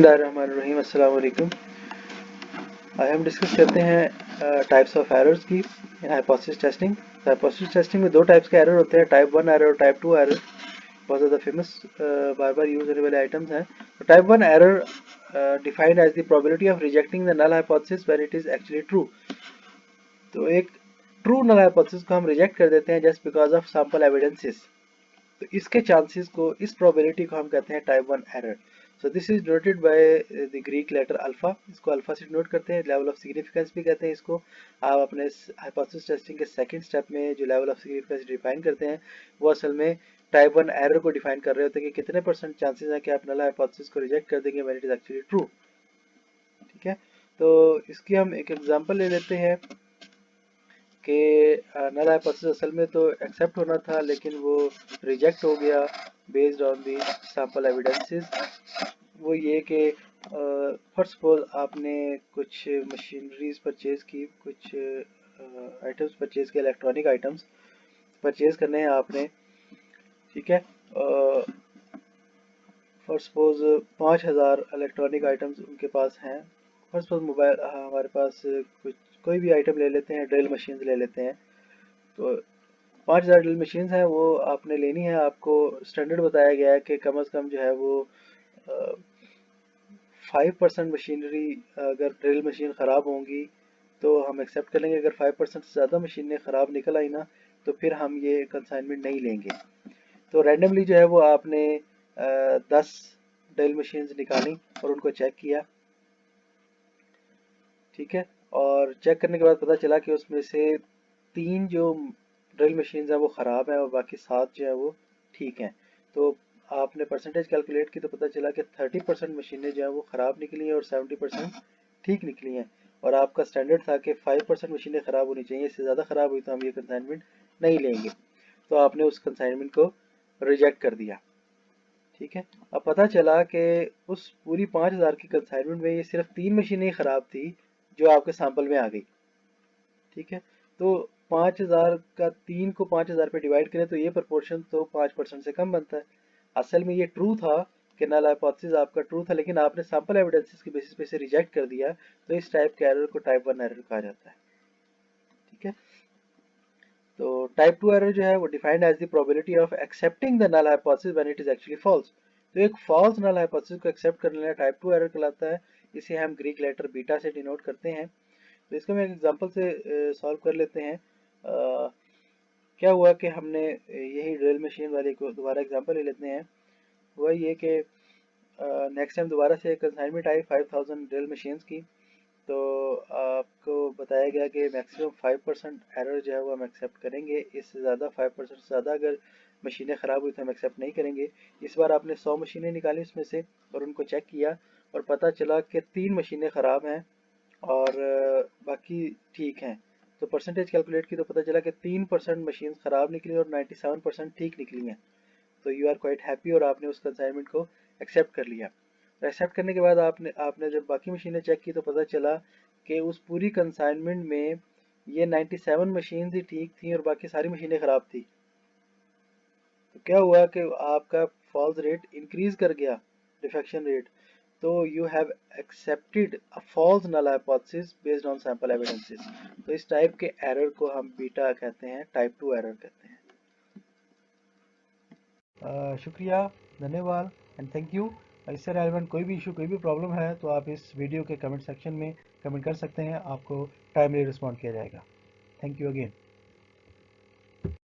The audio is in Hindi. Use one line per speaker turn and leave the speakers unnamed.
बिस्मिल्लाहिर्रहमानिर्रहीम, अस्सलाम वालेकुम। आज हम डिस्कस करते हैं टाइप्स ऑफ एरर्स की इन हाइपोथेसिस टेस्टिंग। हाइपोथेसिस टेस्टिंग में दो टाइप्स के एरर होते हैं, टाइप 1 एरर और टाइप 2 एरर। बहुत ज़्यादा फेमस बार बार यूज होने वाले आइटम्स हैं। तो type 1 error defined as the probability of rejecting the null hypothesis when it is actually true. तो एक ट्रू नल हाइपोथेसिस को हम रिजेक्ट कर देते हैं just because of sample evidences. तो इसके चांसेस को, इस प्रोबेबिलिटी को हम कहते हैं type 1 error. So this is denoted by the Greek letter alpha. इसको अल्फा से डिनोट करते हैं। लेवल ऑफ सिग्निफिकेंस भी कहते हैं इसको। आप अपने हाइपोथेसिस टेस्टिंग के सेकंड स्टेप में जो लेवल ऑफ सिग्निफिकेंस डिफाइन करते हैं वो असल में टाइप 1 एरर को डिफाइन कर रहे होते हैं कि कितने % चांसेस हैं कि आप नल हाइपोथेसिस को रिजेक्ट कर देंगे when it is actually true. ठीक है, तो इसकी हम एक एग्जांपल ले लेते हैं कि नल हाइपोथेसिस असल में तो एक्सेप्ट होना था लेकिन वो रिजेक्ट हो गया based on the sample evidences. वो ये कि फर्स्ट सपोज आपने कुछ मशीनरीज परचेज की, कुछ आइटम्स परचेज किए, इलेक्ट्रॉनिक आइटम्स परचेज करने हैं आपने। ठीक है, फर्स्ट सपोज 5000 इलेक्ट्रॉनिक आइटम्स उनके पास हैं। फर्स्ट सपोज मोबाइल, हमारे पास कुछ कोई भी आइटम ले लेते हैं, ड्रिल मशीन ले लेते हैं। तो 5000 ड्रिल मशीन हैं, वो आपने लेनी है। आपको स्टैंडर्ड बताया गया है कि कम से कम जो है वो 5% मशीनरी, अगर ड्रिल मशीन ख़राब होंगी तो हम एक्सेप्ट कर लेंगे। अगर 5% से ज़्यादा मशीनें ख़राब निकल आई ना तो फिर हम ये कंसाइनमेंट नहीं लेंगे। तो रैंडमली जो है वो आपने 10 ड्रिल मशीन्स निकाली और उनको चेक किया। ठीक है, और चेक करने के बाद पता चला कि उसमें से 3 जो ड्रिल मशीन्स हैं वो ख़राब हैं और बाकी 7 जो है वो ठीक हैं। तो आपने परसेंटेज कैलकुलेट की तो पता चला कि 30% मशीनें जो है वो ख़राब निकली हैं और 70% ठीक निकली हैं। और आपका स्टैंडर्ड था कि 5% मशीनें ख़राब होनी चाहिए, इससे ज़्यादा ख़राब हुई तो हम ये कंसाइनमेंट नहीं लेंगे। तो आपने उस कंसाइनमेंट को रिजेक्ट कर दिया। ठीक है, अब पता चला कि उस पूरी 5000 की कंसाइनमेंट में ये सिर्फ 3 मशीनें ख़राब थी जो आपके सैंपल में आ गई। ठीक है, तो 5000 का 3 को 5000 पे डिवाइड करें तो ये प्रोपोर्शन तो 5% से कम बनता है। असल में ये ट्रू था कि नल हाइपोथेसिस आपका ट्रू था, लेकिन आपने सैंपल एविडेंसेस के बेसिस पे इसे रिजेक्ट कर दिया। तो इस टाइप के एरर को टाइप 1 एरर कहा जाता है। ठीक है, तो टाइप 2 एरर जो है वो defined as the probability of accepting the null hypothesis when it is actually false. तो एक फॉल्स नल हाइपोथेसिस को एक्सेप्ट कर लेना टाइप 2 एरर कहलाता है। इसे हम ग्रीक लेटर बीटा से डिनोट करते हैं। तो इसको हम एक एग्जांपल से सॉल्व कर लेते हैं। क्या हुआ कि हमने यही ड्रिल मशीन वाले को दोबारा एग्जांपल ले लेते हैं। हुआ ये कि नेक्स्ट टाइम दोबारा से कंसाइनमेंट आई 5000 ड्रिल मशीन्स की। तो आपको बताया गया कि मैक्सिमम 5% एरर जो है वो हम एक्सेप्ट करेंगे। इससे ज़्यादा 5% से ज़्यादा अगर मशीनें ख़राब हुई तो हम एक्सेप्ट नहीं करेंगे। इस बार आपने 100 मशीनें निकाली उसमें से और उनको चेक किया और पता चला कि 3 मशीनें ख़राब हैं और बाकी ठीक हैं। तो परसेंटेज कैलकुलेट की तो पता चला कि 3% मशीन ख़राब निकली और 97% ठीक निकली हैं। तो यू आर क्वाइट हैप्पी और आपने उस कंसाइनमेंट को एक्सेप्ट कर लिया। तो एक्सेप्ट करने के बाद आपने आपने जब बाकी मशीनें चेक की तो पता चला कि उस पूरी कंसाइनमेंट में ये 97 मशीन ही ठीक थी और बाकी सारी मशीनें ख़राब थी। तो क्या हुआ कि आपका फॉल्स रेट इंक्रीज कर गया, डिफेक्शन रेट। तो you have accepted a false null hypothesis based on sample evidences. तो इस टाइप के एरर को हम बीटा कहते हैं, टाइप 2 एरर कहते हैं। शुक्रिया, धन्यवाद एंड थैंक यू। इससे रेलेवेंट कोई भी इशू, कोई भी प्रॉब्लम है तो आप इस वीडियो के कमेंट सेक्शन में कमेंट कर सकते हैं। आपको टाइमली रिस्पॉन्ड किया जाएगा। Thank you again.